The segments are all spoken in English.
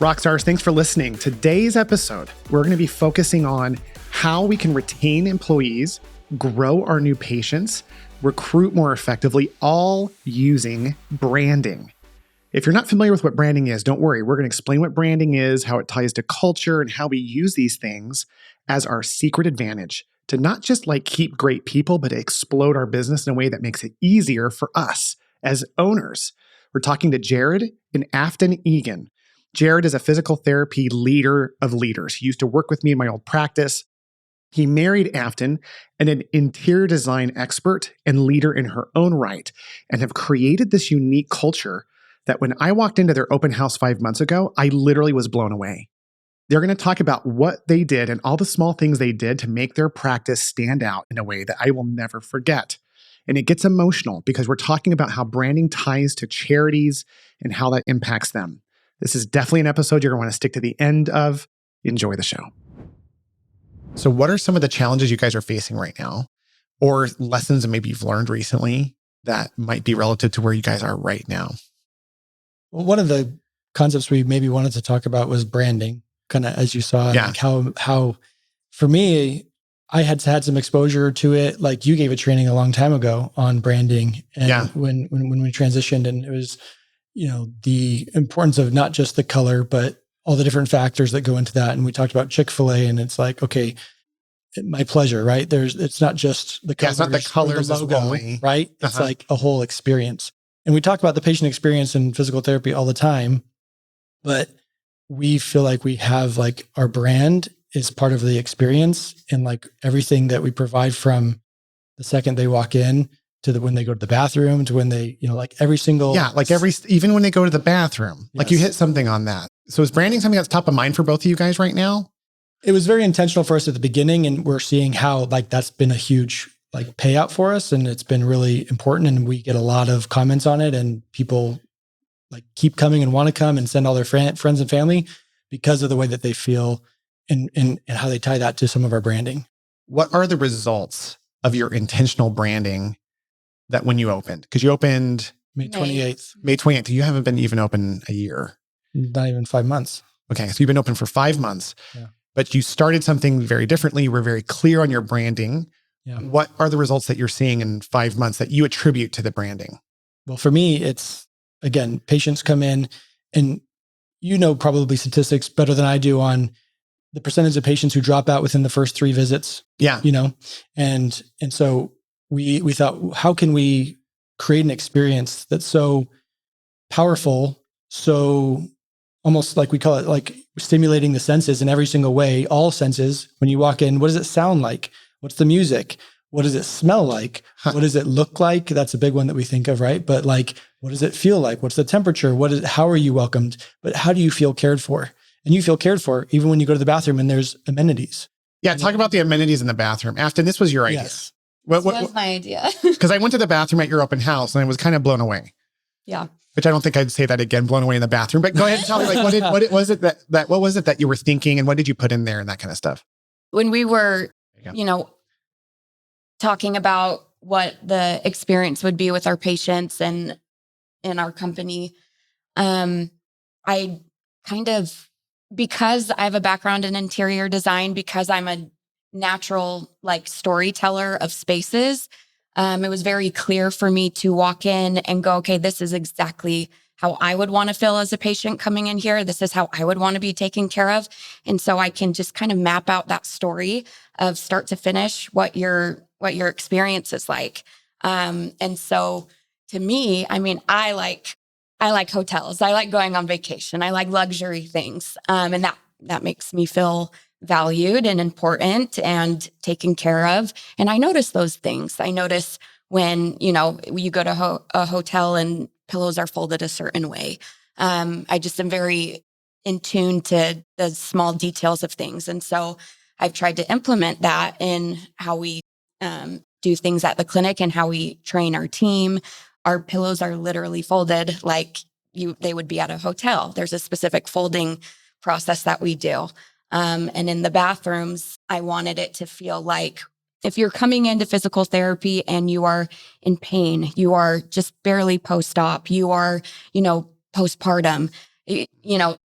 Rockstars, thanks for listening. Today's episode, we're going to be focusing on how we can retain employees, grow our new patients, recruit more effectively, all using branding. If you're not familiar with what branding is, don't worry. We're going to explain what branding is, how it ties to culture, and how we use these things as our secret advantage to not just keep great people, but to explode our business in a way that makes it easier for us as owners. We're talking to Jared and Afton Egan. Jared is a physical therapy leader of leaders. He used to work with me in my old practice. He married Afton, an interior design expert and leader in her own right, and have created this unique culture that when I walked into their open house 5 months ago, I literally was blown away. They're going to talk about what they did and all the small things they did to make their practice stand out in a way that I will never forget. And it gets emotional because we're talking about how branding ties to charities and how that impacts them. This is definitely an episode you're going to want to stick to the end of. Enjoy the show. So what are some of the challenges you guys are facing right now, or lessons that maybe you've learned recently that might be relative to where you guys are right now? Well, one of the concepts we maybe wanted to talk about was branding, kind of as you saw, Yeah. how for me, I had some exposure to it. Like you gave a training a long time ago on branding, and when we transitioned, and it was, the importance of not just the color, but all the different factors that go into that. And we talked about Chick-fil-A, and it's like, okay, my pleasure, right? It's not just the colors, it's not the colors, or the logo, only. Right? It's like a whole experience. And we talk about the patient experience in physical therapy all the time, but we feel like we have our brand is part of the experience, and everything that we provide from the second they walk in to when they go to the bathroom to when they, every single. Yeah. Even when they go to the bathroom, Yes. You hit something on that. So is branding something that's top of mind for both of you guys right now? It was very intentional for us at the beginning, and we're seeing how that's been a huge payout for us, and it's been really important, and we get a lot of comments on it, and people keep coming and want to come and send all their friends and family because of the way that they feel and how they tie that to some of our branding. What are the results of your intentional branding that when you opened? Because you opened May 28th. May 28th. You haven't been even open a year. Not even 5 months. Okay. So you've been open for 5 months, Yeah. but you started something very differently. You were very clear on your branding. Yeah. What are the results that you're seeing in 5 months that you attribute to the branding? Well, for me, it's, again, patients come in, and probably statistics better than I do on the percentage of patients who drop out within the first 3 visits. Yeah. And so we thought, how can we create an experience that's so powerful, so almost we call it stimulating the senses in every single way, all senses. When you walk in, what does it sound like? What's the music? What does it smell like? What does it look like? That's a big one that we think of, right? But what does it feel like? What's the temperature? How are you welcomed? But how do you feel cared for? And you feel cared for even when you go to the bathroom and there's amenities. Yeah. Talk about the amenities in the bathroom. Afton, this was your idea. Yes. What was my idea? Because I went to the bathroom at your open house and I was kind of blown away. Yeah. Which I don't think I'd say that again, blown away in the bathroom. But go ahead and tell me, what was it that you were thinking, and what did you put in there and that kind of stuff? When we were, talking about what the experience would be with our patients and in our company, I kind of, because I have a background in interior design, because I'm a natural storyteller of spaces, it was very clear for me to walk in and go, okay, this is exactly how I would want to feel as a patient coming in here. This is how I would want to be taken care of. And so I can just kind of map out that story of start to finish what your experience is like. And so to me, I like hotels. I like going on vacation. I like luxury things. And that makes me feel valued and important and taken care of. And I notice those things. I notice when, you go to a hotel and pillows are folded a certain way. I just am very in tune to the small details of things. And so I've tried to implement that in how we do things at the clinic and how we train our team. Our pillows are literally folded they would be at a hotel. There's a specific folding process that we do. And in the bathrooms, I wanted it to feel like if you're coming into physical therapy and you are in pain, you are just barely post-op, you are, postpartum,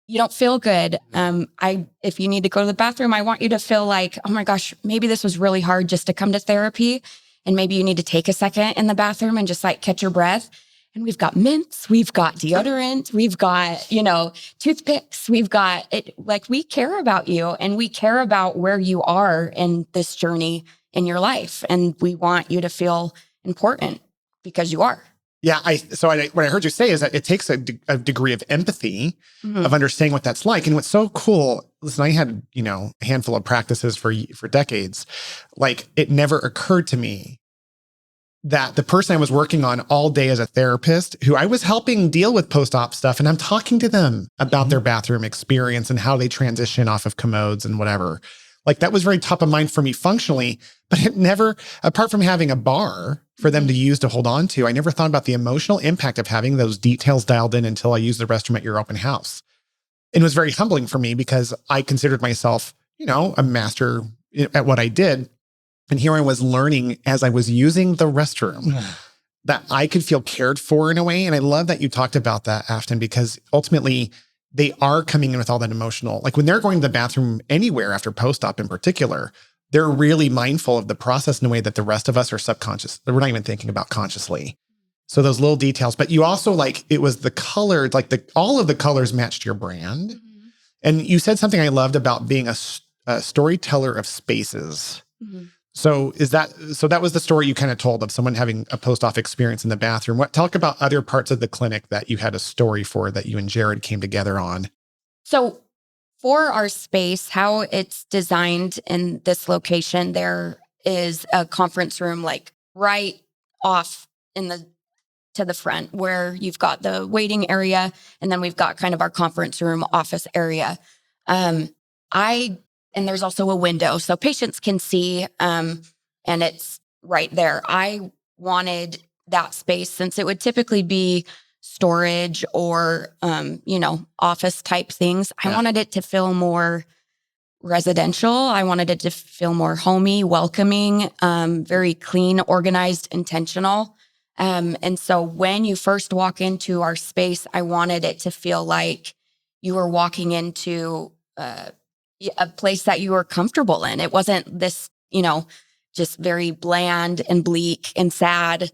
you don't feel good. If you need to go to the bathroom, I want you to feel like, oh my gosh, maybe this was really hard just to come to therapy. And maybe you need to take a second in the bathroom and just like catch your breath. And we've got mints, we've got deodorant, we've got, toothpicks, we've got it. Like, we care about you and we care about where you are in this journey in your life. And we want you to feel important because you are. Yeah. What I heard you say is that it takes a degree of empathy of understanding what that's like. And what's so cool, listen, I had, a handful of practices for decades. Like, it never occurred to me that the person I was working on all day as a therapist, who I was helping deal with post-op stuff, and I'm talking to them about their bathroom experience and how they transition off of commodes and whatever. Like, that was very top of mind for me functionally, but it never, apart from having a bar for them to use to hold on to, I never thought about the emotional impact of having those details dialed in until I used the restroom at your open house. And it was very humbling for me because I considered myself, a master at what I did. And here I was learning as I was using the restroom that I could feel cared for in a way. And I love that you talked about that, Afton, because ultimately they are coming in with all that emotional, like when they're going to the bathroom anywhere after post-op in particular, they're really mindful of the process in a way that the rest of us are subconscious. We're not even thinking about consciously. So those little details, but you also it was the color, all of the colors matched your brand. Mm-hmm. And you said something I loved about being a storyteller of spaces. Mm-hmm. So that was the story you kind of told of someone having a post-op experience in the bathroom. Talk about other parts of the clinic that you had a story for that you and Jared came together on. So for our space, how it's designed in this location, there is a conference room like right off to the front where you've got the waiting area, and then we've got kind of our conference room office area. And there's also a window so patients can see, and it's right there. I wanted that space, since it would typically be storage or, office type things. Yeah. I wanted it to feel more residential. I wanted it to feel more homey, welcoming, very clean, organized, intentional. And so when you first walk into our space, I wanted it to feel like you were walking into a place that you were comfortable in. It wasn't this, just very bland and bleak and sad,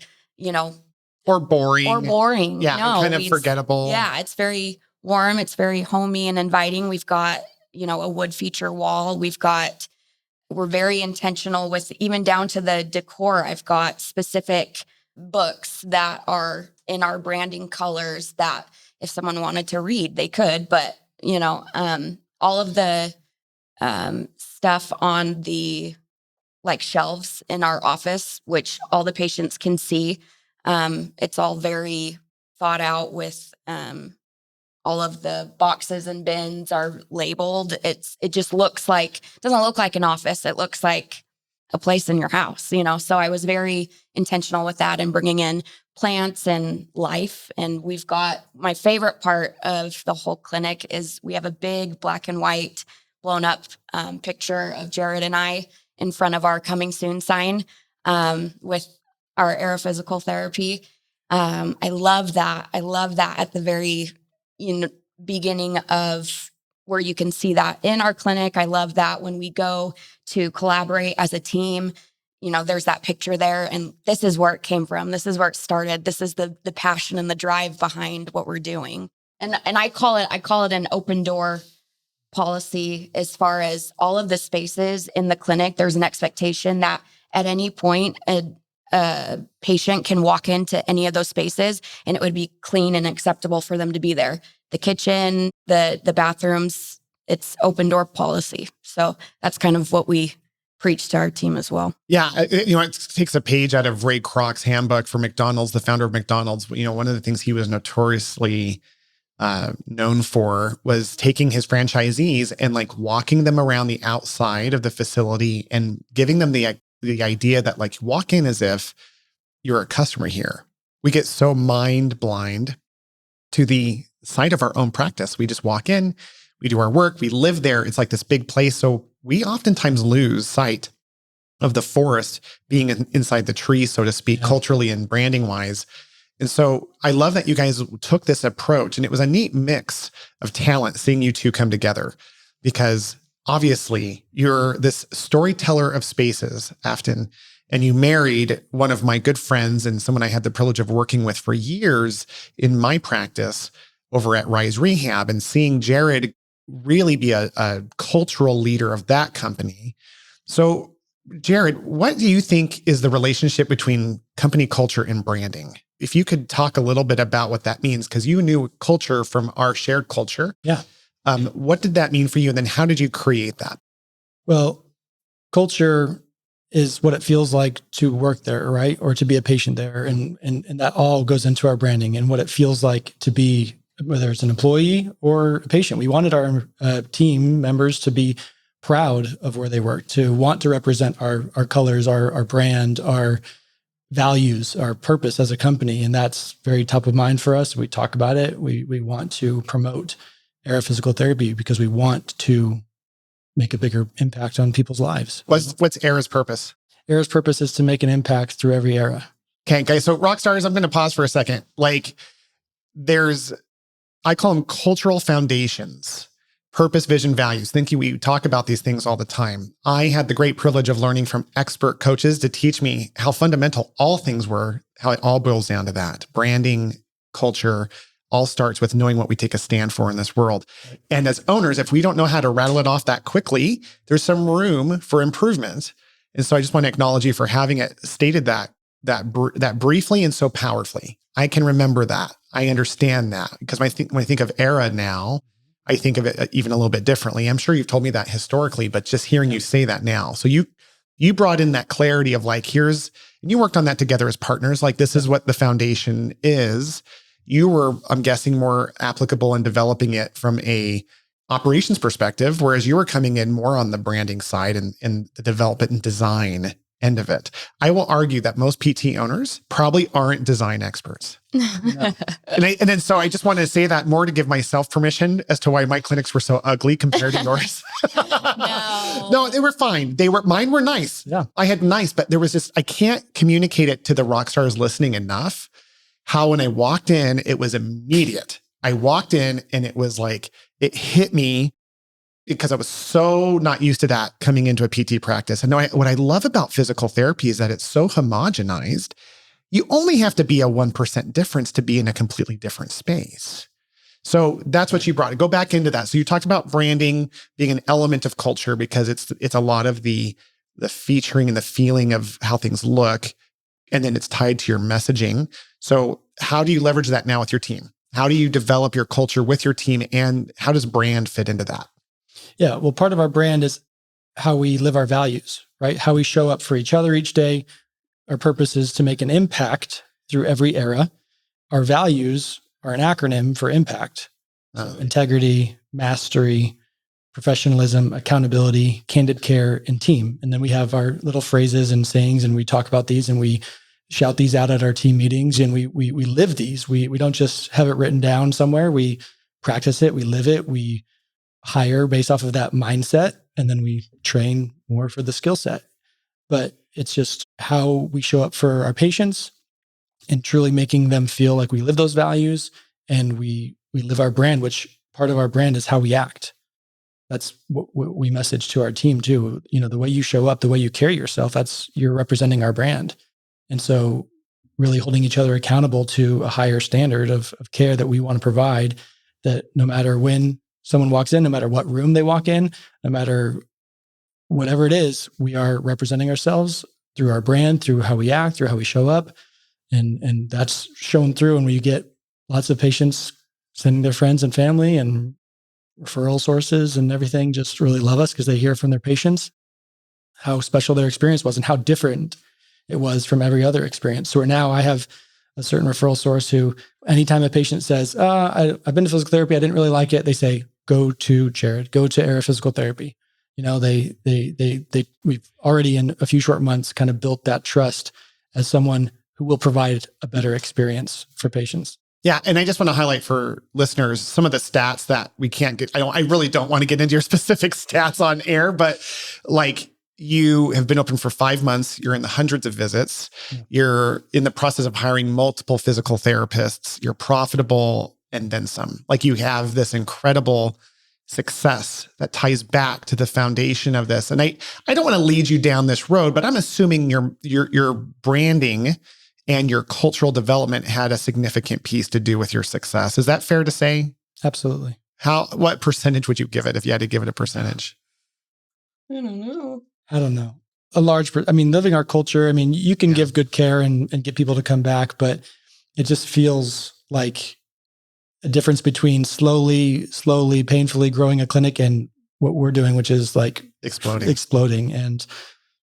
or boring. Yeah. No, kind of forgettable. Yeah. It's very warm. It's very homey and inviting. We've got, a wood feature wall. We're very intentional with even down to the decor. I've got specific books that are in our branding colors that if someone wanted to read, they could, but all of the stuff on the shelves in our office, which all the patients can see. It's all very thought out with all of the boxes and bins are labeled. It just doesn't look like an office. It looks like a place in your house, So I was very intentional with that and bringing in plants and life. And we've got my favorite part of the whole clinic is we have a big black and white blown up picture of Jared and I in front of our coming soon sign with our Aera Physical Therapy. I love that. I love that at the very beginning of where you can see that in our clinic. I love that when we go to collaborate as a team, there's that picture there, and this is where it came from. This is where it started. This is the passion and the drive behind what we're doing. And I call it an open door policy. As far as all of the spaces in the clinic, there's an expectation that at any point a patient can walk into any of those spaces and it would be clean and acceptable for them to be there. The kitchen, the bathrooms, it's open door policy. So that's kind of what we preach to our team as well. Yeah. It takes a page out of Ray Kroc's handbook for McDonald's, the founder of McDonald's. One of the things he was notoriously known for was taking his franchisees and walking them around the outside of the facility and giving them the idea that walk in as if you're a customer here. We get so mind blind to the site of our own practice. We just walk in, we do our work, we live there. It's like this big place. So we oftentimes lose sight of the forest being inside the tree, so to speak, culturally and branding wise. And so I love that you guys took this approach, and it was a neat mix of talent seeing you two come together, because obviously you're this storyteller of spaces, Afton, and you married one of my good friends and someone I had the privilege of working with for years in my practice over at Rise Rehab, and seeing Jared really be a cultural leader of that company. So Jared, what do you think is the relationship between company culture and branding? If you could talk a little bit about what that means, because you knew culture from our shared culture. Yeah. What did that mean for you? And then how did you create that? Well, culture is what it feels like to work there, right? Or to be a patient there. And that all goes into our branding and what it feels like to be, whether it's an employee or a patient. We wanted our team members to be proud of where they work, to want to represent our colors, our brand, our values, our purpose as a company. And that's very top of mind for us. We talk about it. We want to promote Aera Physical Therapy because we want to make a bigger impact on people's lives. What's Aera's purpose? Aera's purpose is to make an impact through every era. Okay, guys. So rock stars, I'm going to pause for a second. Like I call them cultural foundations, purpose, vision, values. We talk about these things all the time. I had the great privilege of learning from expert coaches to teach me how fundamental all things were, how it all boils down to that. Branding, culture, all starts with knowing what we take a stand for in this world. And as owners, if we don't know how to rattle it off that quickly, there's some room for improvement. And so I just want to acknowledge you for having it stated that briefly and so powerfully. I can remember that. I understand that, because when I think of Aera now, I think of it even a little bit differently. I'm sure you've told me that historically, but just hearing you say that now. So you brought in that clarity of like, and you worked on that together as partners. Like, this is what the foundation is. You were, I'm guessing, more applicable in developing it from a operations perspective, whereas you were coming in more on the branding side and the development and design end of it. I will argue that most PT owners probably aren't design experts. No. So I just wanted to say that more to give myself permission as to why my clinics were so ugly compared to yours. No, they were fine. Mine were nice. Yeah. I had nice, but there was this, I can't communicate it to the rock stars listening enough. How when I walked in, it was immediate. I walked in and it was like, it hit me because I was so not used to that coming into a PT practice. And what I love about physical therapy is that it's so homogenized. You only have to be a 1% difference to be in a completely different space. So that's what you brought. Go back into that. So you talked about branding being an element of culture because it's a lot of the featuring and the feeling of how things look. And then it's tied to your messaging. So how do you leverage that now with your team? How do you develop your culture with your team? And how does brand fit into that? Yeah, well, part of our brand is how we live our values, right? How we show up for each other each day. Our purpose is to make an impact through every era. Our values are an acronym for impact. So integrity, mastery, professionalism, accountability, candid care, and team. And then we have our little phrases and sayings, and we talk about these and we shout these out at our team meetings, and we live these. We don't just have it written down somewhere. We practice it, we live it, we hire based off of that mindset, and then we train more for the skill set. But it's just how we show up for our patients and truly making them feel like we live those values and we live our brand, which part of our brand is how we act. That's what we message to our team too. You know, the way you show up, the way you carry yourself, you're representing our brand. And so really holding each other accountable to a higher standard of care that we want to provide, that no matter when someone walks in, no matter what room they walk in, no matter whatever it is, we are representing ourselves through our brand, through how we act, through how we show up. And that's shown through. And we get lots of patients sending their friends and family and referral sources and everything just really love us because they hear from their patients how special their experience was and how different it was from every other experience. So now I have a certain referral source who, anytime a patient says, I've been to physical therapy, I didn't really like it, they say, go to Jared, go to Aera Physical Therapy. You know, we've already in a few short months kind of built that trust as someone who will provide a better experience for patients. Yeah. And I just want to highlight for listeners some of the stats that we can't get. I really don't want to get into your specific stats on air, but like you have been open for 5 months. You're in the hundreds of visits. You're in the process of hiring multiple physical therapists. You're profitable and then some. Like you have this incredible success that ties back to the foundation of this. And I don't want to lead you down this road, but I'm assuming your branding and your cultural development had a significant piece to do with your success. Is that fair to say? Absolutely. What percentage would you give it if you had to give it a percentage? I don't know. A large, living our culture, you can give good care and get people to come back, but it just feels like a difference between slowly, painfully growing a clinic and what we're doing, which is like exploding. And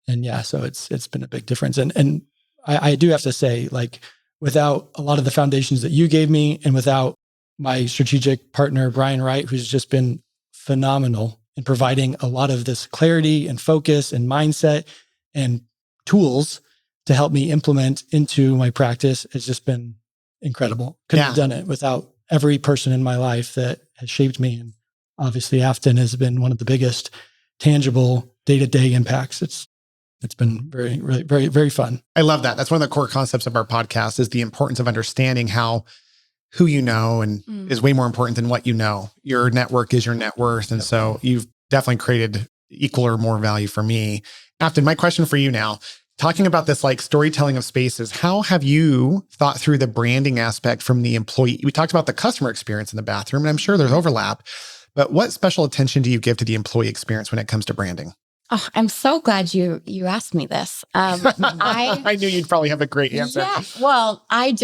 yeah, so it's been a big difference. And I do have to say, like, without a lot of the foundations that you gave me and without my strategic partner, Brian Wright, who's just been phenomenal in providing a lot of this clarity and focus and mindset and tools to help me implement into my practice, has just been incredible. Couldn't have done it without every person in my life that has shaped me. And obviously Afton has been one of the biggest tangible day-to-day impacts. It's been very, really, very, very fun. I love that. That's one of the core concepts of our podcast, is the importance of understanding how who you know and is way more important than what you know. Your network is your net worth. And so you've definitely created equal or more value for me. Afton, my question for you now, talking about this like storytelling of spaces, how have you thought through the branding aspect from the employee? We talked about the customer experience in the bathroom, and I'm sure there's overlap, but what special attention do you give to the employee experience when it comes to branding? Oh, I'm so glad you asked me this. I knew you'd probably have a great answer. Yeah. Well, I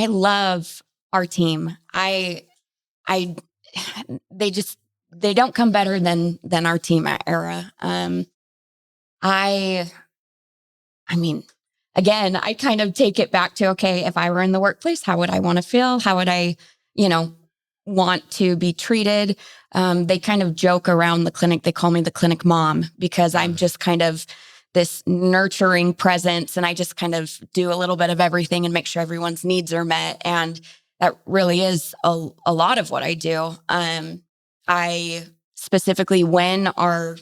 love our team. They don't come better than our team at Aera. Again, I kind of take it back to, okay, if I were in the workplace, how would I want to feel? How would I, want to be treated? They kind of joke around the clinic. They call me the clinic mom because I'm just kind of this nurturing presence, and I just kind of do a little bit of everything and make sure everyone's needs are met. And that really is a lot of what I do. I specifically, when our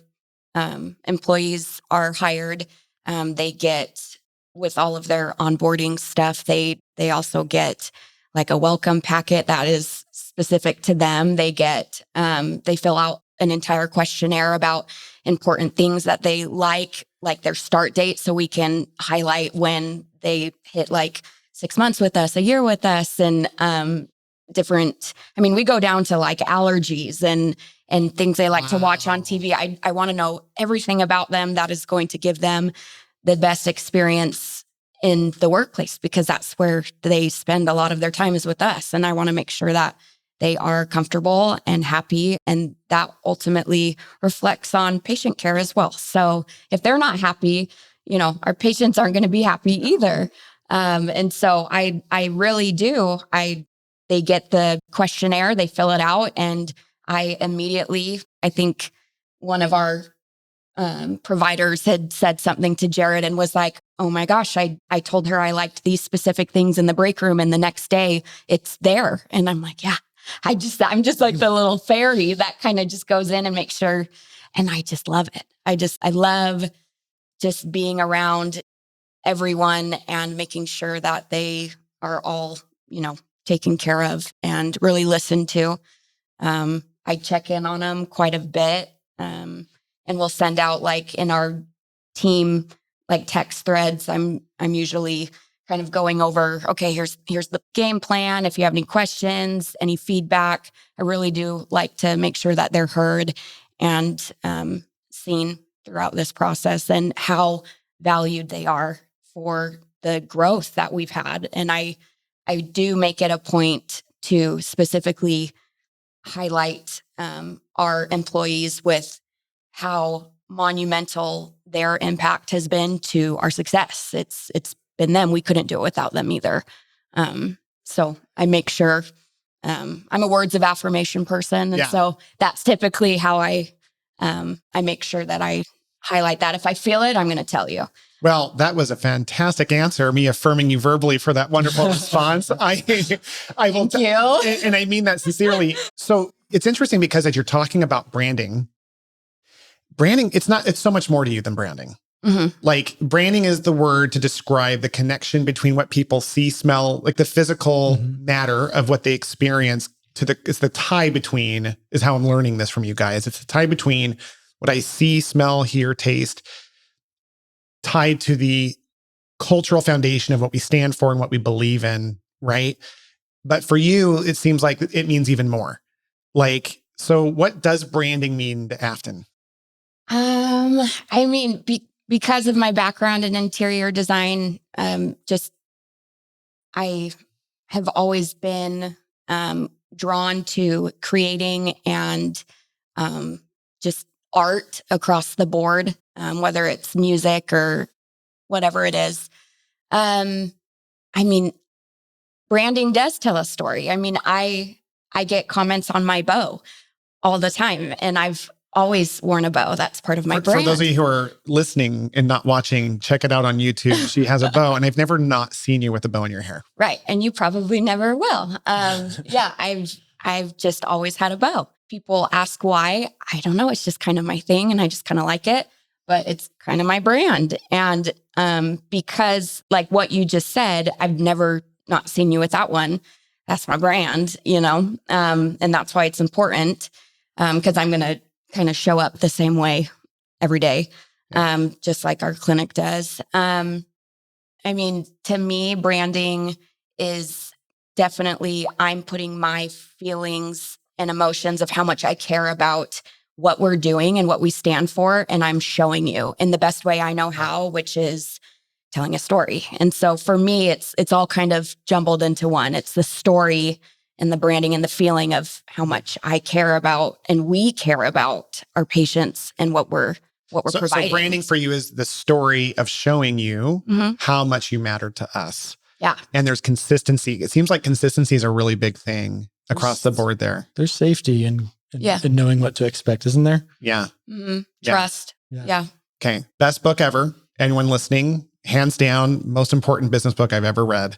employees are hired, they get, with all of their onboarding stuff, they also get like a welcome packet that is specific to them. They get, they fill out an entire questionnaire about important things that they like their start date, so we can highlight when they hit like 6 months with us, a year with us, and different. We go down to like allergies and things they like to watch on TV. I want to know everything about them that is going to give them the best experience in the workplace, because that's where they spend a lot of their time, is with us. And I want to make sure that they are comfortable and happy, and that ultimately reflects on patient care as well. So if they're not happy, our patients aren't going to be happy either. And so I really do. They get the questionnaire, they fill it out, and I think one of our providers had said something to Jared and was like, oh my gosh, I told her I liked these specific things in the break room, and the next day it's there. And I'm like, yeah, I'm just like the little fairy that kind of just goes in and makes sure. And I just love it. I love just being around everyone and making sure that they are all, taken care of and really listened to. I check in on them quite a bit. And we'll send out, like, in our team, like, text threads. I'm usually kind of going over, okay, here's the game plan. If you have any questions, any feedback, I really do like to make sure that they're heard and seen throughout this process, and how valued they are for the growth that we've had. And I do make it a point to specifically highlight our employees with how monumental their impact has been to our success. It's been them. We couldn't do it without them either. So I make sure, I'm a words of affirmation person. And so that's typically how I make sure that I highlight that. If I feel it, I'm going to tell you. Well, that was a fantastic answer, me affirming you verbally for that wonderful response. I will. Thank you. And I mean that sincerely. So it's interesting because as you're talking about branding, branding, it's so much more to you than branding. Mm-hmm. Like branding is the word to describe the connection between what people see, smell, like the physical matter of what they experience it's the tie between, is how I'm learning this from you guys. It's the tie between what I see, smell, hear, taste, tied to the cultural foundation of what we stand for and what we believe in, right? But for you, it seems like it means even more. Like, so what does branding mean to Afton? I mean, because of my background in interior design, I have always been drawn to creating and just art across the board, whether it's music or whatever it is. I mean, branding does tell a story. I mean, I get comments on my bow all the time, and I've always worn a bow. That's part of my brand. For those of you who are listening and not watching, check it out on YouTube. She has a bow, and I've never not seen you with a bow in your hair. Right. And you probably never will. Yeah, I've just always had a bow. People ask why. I don't know. It's just kind of my thing, and I just kind of like it, but it's kind of my brand. And because like what you just said, I've never not seen you without one. That's my brand, and that's why it's important, because I'm going to kind of show up the same way every day, just like our clinic does. I mean, to me, branding is definitely, I'm putting my feelings and emotions of how much I care about what we're doing and what we stand for. And I'm showing you in the best way I know how, which is telling a story. And so for me, it's all kind of jumbled into one. It's the story and the branding and the feeling of how much I care about and we care about our patients and what we're providing. So branding for you is the story of showing you how much you matter to us. Yeah. And there's consistency. It seems like consistency is a really big thing across the board there. There's safety in knowing what to expect, isn't there? Yeah. Mm-hmm. Trust. Yeah. Okay. Best book ever. Anyone listening, hands down, most important business book I've ever read,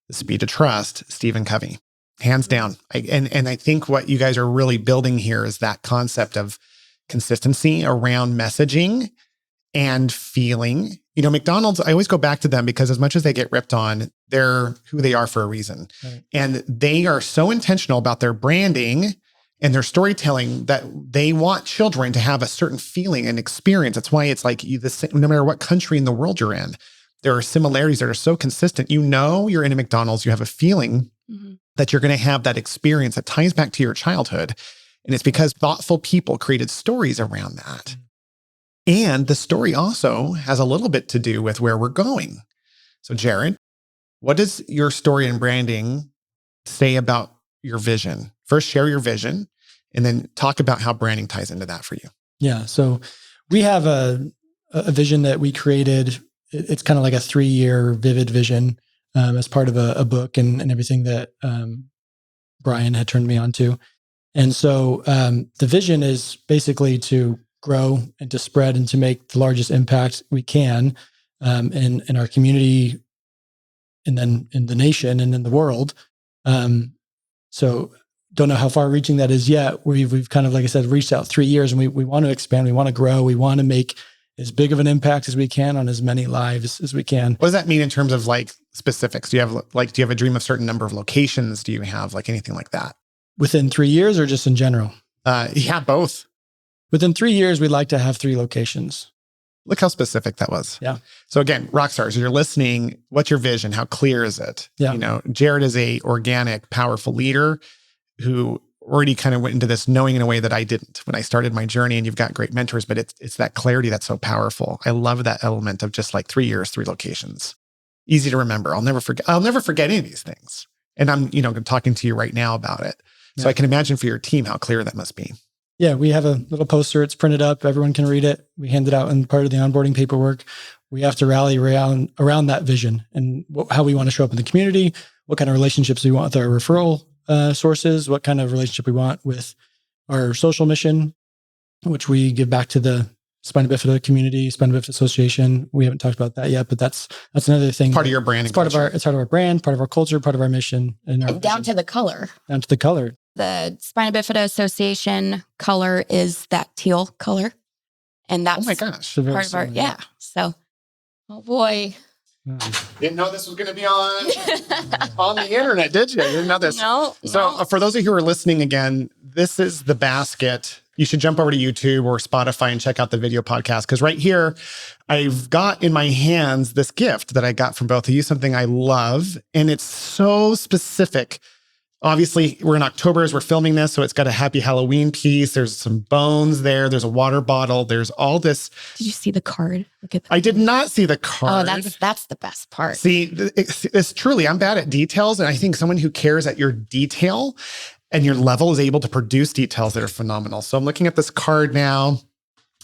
The Speed to Trust, Stephen Covey. Hands down. And I think what you guys are really building here is that concept of consistency around messaging and feeling. McDonald's, I always go back to them because as much as they get ripped on, they're who they are for a reason. Right. And they are so intentional about their branding and their storytelling that they want children to have a certain feeling and experience. That's why it's like no matter what country in the world you're in, there are similarities that are so consistent. You're in a McDonald's, you have a feeling that you're going to have that experience that ties back to your childhood. And it's because thoughtful people created stories around that. And the story also has a little bit to do with where we're going. So Jared, what does your story and branding say about your vision? First, share your vision, and then talk about how branding ties into that for you. Yeah. So we have a vision that we created. It's kind of like a 3-year vivid vision as part of a book and everything that Brian had turned me on to. And so the vision is basically to grow and to spread and to make the largest impact we can in our community and then in the nation and in the world. So don't know how far reaching that is yet. We've kind of, like I said, reached out 3 years, and we want to expand. We want to grow. We want to make as big of an impact as we can on as many lives as we can. What does that mean in terms of like specifics? Do you have a dream of certain number of locations? Do you have like anything like that? Within 3 years or just in general? Yeah, both. Within 3 years, we'd like to have 3 locations. Look how specific that was. Yeah. So again, rock stars, you're listening. What's your vision? How clear is it? Yeah. Jared is a organic, powerful leader who already kind of went into this knowing in a way that I didn't when I started my journey, and you've got great mentors, but it's that clarity that's so powerful. I love that element of just like 3 years, 3 locations. Easy to remember. I'll never forget any of these things. And I'm, talking to you right now about it. So I can imagine for your team how clear that must be. Yeah, we have a little poster. It's printed up. Everyone can read it. We hand it out in part of the onboarding paperwork. We have to rally around that vision and how we want to show up in the community, what kind of relationships we want with our referral sources, what kind of relationship we want with our social mission, which we give back to the Spina Bifida community, Spina Bifida Association. We haven't talked about that yet, but that's another thing. Part of your brand. It's part of our brand, part of our culture, part of our mission, and down to the color. Down to the color. The Spina Bifida Association color is that teal color. And that's Oh my gosh. part of our, yeah. So, oh boy. Didn't know this was going to be on the internet, did you? You didn't know this. No. So for those of you who are listening again, this is the basket. You should jump over to YouTube or Spotify and check out the video podcast. Because right here, I've got in my hands this gift that I got from both of you, something I love. And it's so specific. Obviously, we're in October as we're filming this, so it's got a happy Halloween piece. There's some bones there. There's a water bottle. There's all this. Did you see the card? Look at I did not see the card. Oh, that's the best part. See, it's truly, I'm bad at details. And I think someone who cares at your detail and your level is able to produce details that are phenomenal. So I'm looking at this card now.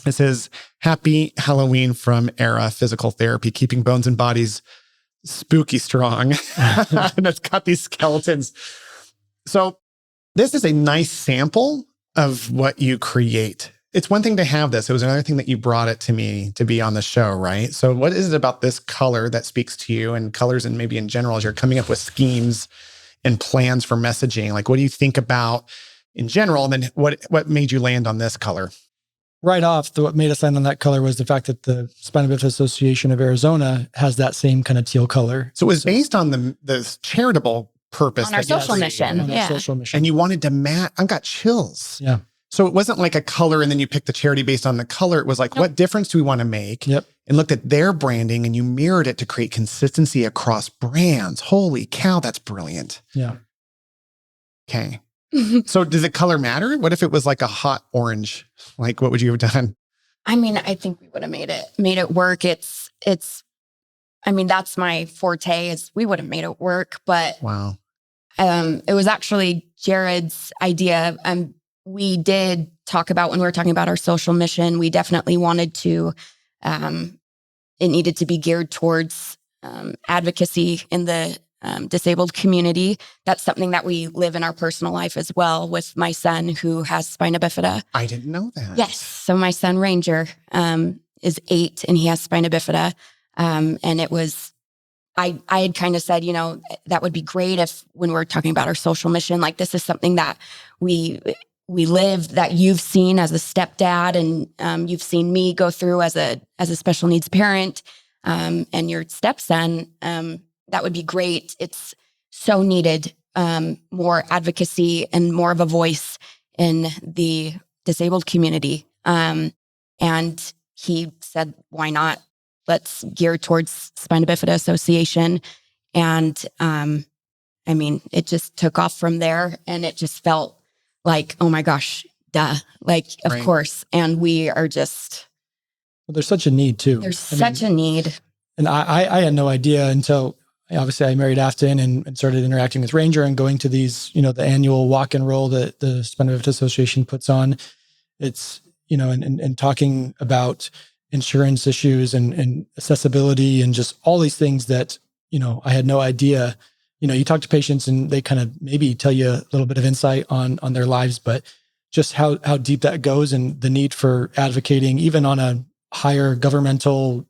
It says, Happy Halloween from Aera Physical Therapy, keeping bones and bodies spooky strong. And it's got these skeletons. So this is a nice sample of what you create. It's one thing to have this. It was another thing that you brought it to me to be on the show, right? So what is it about this color that speaks to you, and colors and maybe in general as you're coming up with schemes and plans for messaging? Like, what do you think about in general? And then what made you land on this color? Right off, what made us land on that color was the fact that the Spina Bifida Association of Arizona has that same kind of teal color. So it was based on the charitable purpose. On our social mission. On our social mission. And you wanted to match. I've got chills. Yeah. So it wasn't like a color and then you picked the charity based on the color. It was like, what difference do we want to make? Yep. And looked at their branding and you mirrored it to create consistency across brands. Holy cow, that's brilliant. Yeah. Okay. So does the color matter? What if it was like a hot orange? Like, what would you have done? I mean, I think we would have made it work. I mean, that's my forte, is we would have made it work, but Wow. It was actually Jared's idea. We did talk about, when we were talking about our social mission, we definitely wanted to, it needed to be geared towards advocacy in the disabled community. That's something that we live in our personal life as well, with my son who has spina bifida. I didn't know that. Yes. So my son Ranger is 8 and he has spina bifida. And it was, I had kind of said, that would be great if, when we're talking about our social mission, like this is something that we live, that you've seen as a stepdad, and you've seen me go through as a special needs parent, and your stepson. That would be great. It's so needed, more advocacy and more of a voice in the disabled community. And he said, why not? Let's gear towards Spina Bifida Association. And I mean, it just took off from there, and it just felt like, oh my gosh, duh. Like, of Right. course. And we are just, Well, there's such a need too. there's such a need. And I had no idea until obviously I married Afton and started interacting with Ranger and going to these, the annual walk and roll that the Spina Bifida Association puts on. It's, and talking about insurance issues and accessibility and just all these things that, I had no idea. You talk to patients and they kind of maybe tell you a little bit of insight on their lives, but just how deep that goes, and the need for advocating even on a higher governmental,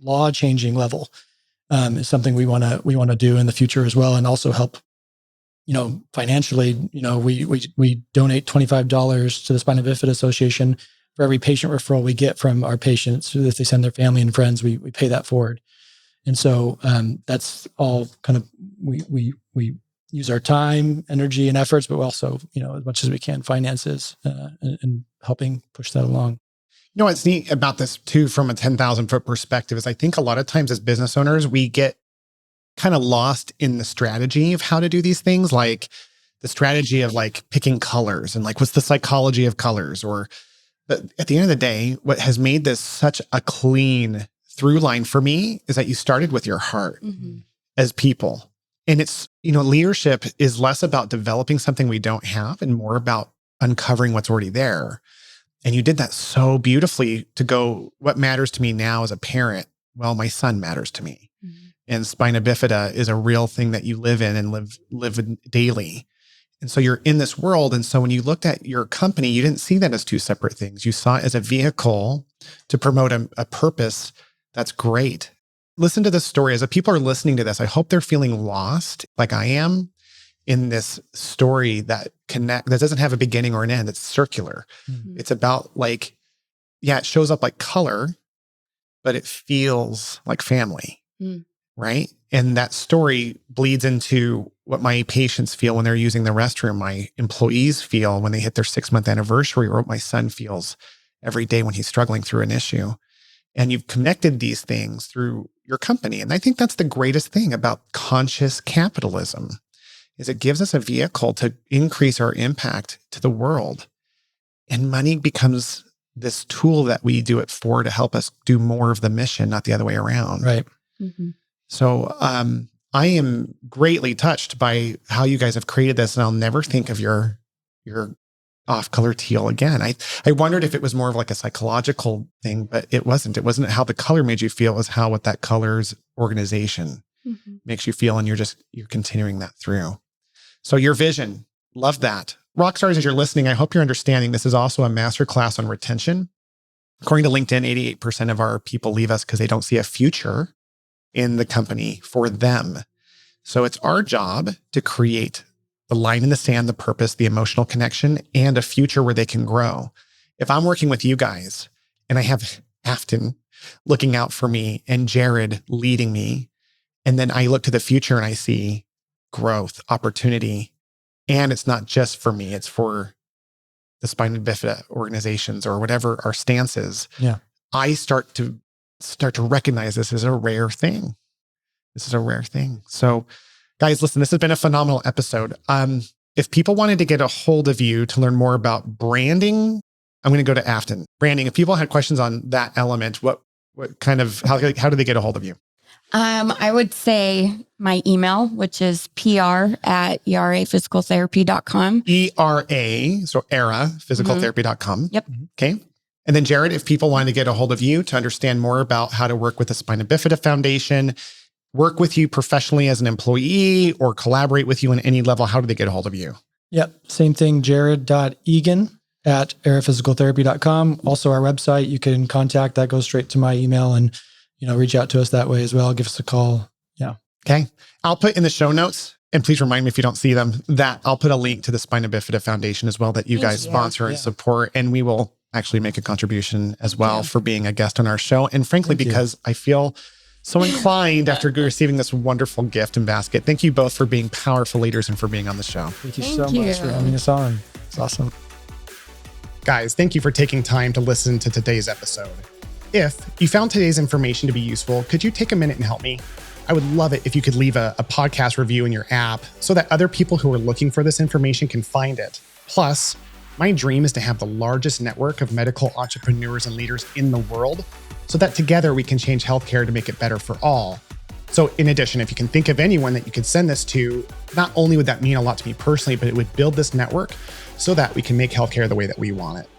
law changing level, is something we want to do in the future as well. And also help, financially, we donate $25 to the Spina Bifida Association for every patient referral we get from our patients. So if they send their family and friends, we pay that forward. And so that's all kind of, we use our time, energy, and efforts, but also, as much as we can, finances, and helping push that along. What's neat about this too, from a 10,000 foot perspective, is I think a lot of times as business owners, we get kind of lost in the strategy of how to do these things, like the strategy of like picking colors and like, what's the psychology of colors? But at the end of the day, what has made this such a clean through line for me is that you started with your heart as people. And it's, leadership is less about developing something we don't have and more about uncovering what's already there. And you did that so beautifully to go, what matters to me now as a parent? Well, my son matters to me. And spina bifida is a real thing that you live in and live in daily. And so you're in this world. And so when you looked at your company, you didn't see that as two separate things. You saw it as a vehicle to promote a purpose. That's great. Listen to this story. As people are listening to this, I hope they're feeling lost like I am in this story that doesn't have a beginning or an end. It's circular. It's about like it shows up like color, but it feels like family, right? And that story bleeds into what my patients feel when they're using the restroom, my employees feel when they hit their 6-month anniversary, or what my son feels every day when he's struggling through an issue. And you've connected these things through your company. And I think that's the greatest thing about conscious capitalism, is it gives us a vehicle to increase our impact to the world. And money becomes this tool that we do it for to help us do more of the mission, not the other way around. Right. Mm-hmm. So I am greatly touched by how you guys have created this, and I'll never think of your off-color teal again. I wondered if it was more of like a psychological thing, but it wasn't. It wasn't how the color made you feel. It was how what that color's organization makes you feel, and you're continuing that through. So your vision, love that. Rockstars, as you're listening, I hope you're understanding this is also a masterclass on retention. According to LinkedIn, 88% of our people leave us because they don't see a future in the company for them. So it's our job to create the line in the sand, the purpose, the emotional connection, and a future where they can grow. If I'm working with you guys and I have Afton looking out for me and Jared leading me, and then I look to the future and I see growth, opportunity, and it's not just for me, it's for the Spina Bifida organizations or whatever our stance is. Yeah. I start to recognize this as a rare thing. This is a rare thing. So guys, listen, this has been a phenomenal episode. If people wanted to get a hold of you to learn more about branding, I'm going to go to Afton. Branding, if people had questions on that element, what kind of, how do they get a hold of you? I would say my email, which is pr@eraphysicaltherapy.com. ERA, so Aera physicaltherapy.com. Yep. Okay. And then Jared, if people wanted to get a hold of you to understand more about how to work with the Spina Bifida Foundation, work with you professionally as an employee, or collaborate with you on any level, how do they get a hold of you? Yep. Same thing, jared.egan@aeraphysicaltherapy.com. Also our website, you can contact, that goes straight to my email, and reach out to us that way as well. Give us a call. Yeah. Okay. I'll put in the show notes, and please remind me if you don't see them, that I'll put a link to the Spina Bifida Foundation as well that you guys sponsor and support. And we will actually make a contribution as well for being a guest on our show. And frankly, because I feel so inclined after receiving this wonderful gift and basket. Thank you both for being powerful leaders and for being on the show. Thank you so much for having us on. It's awesome. Guys, thank you for taking time to listen to today's episode. If you found today's information to be useful, could you take a minute and help me? I would love it if you could leave a podcast review in your app so that other people who are looking for this information can find it. Plus, my dream is to have the largest network of medical entrepreneurs and leaders in the world so that together we can change healthcare to make it better for all. So in addition, if you can think of anyone that you could send this to, not only would that mean a lot to me personally, but it would build this network so that we can make healthcare the way that we want it.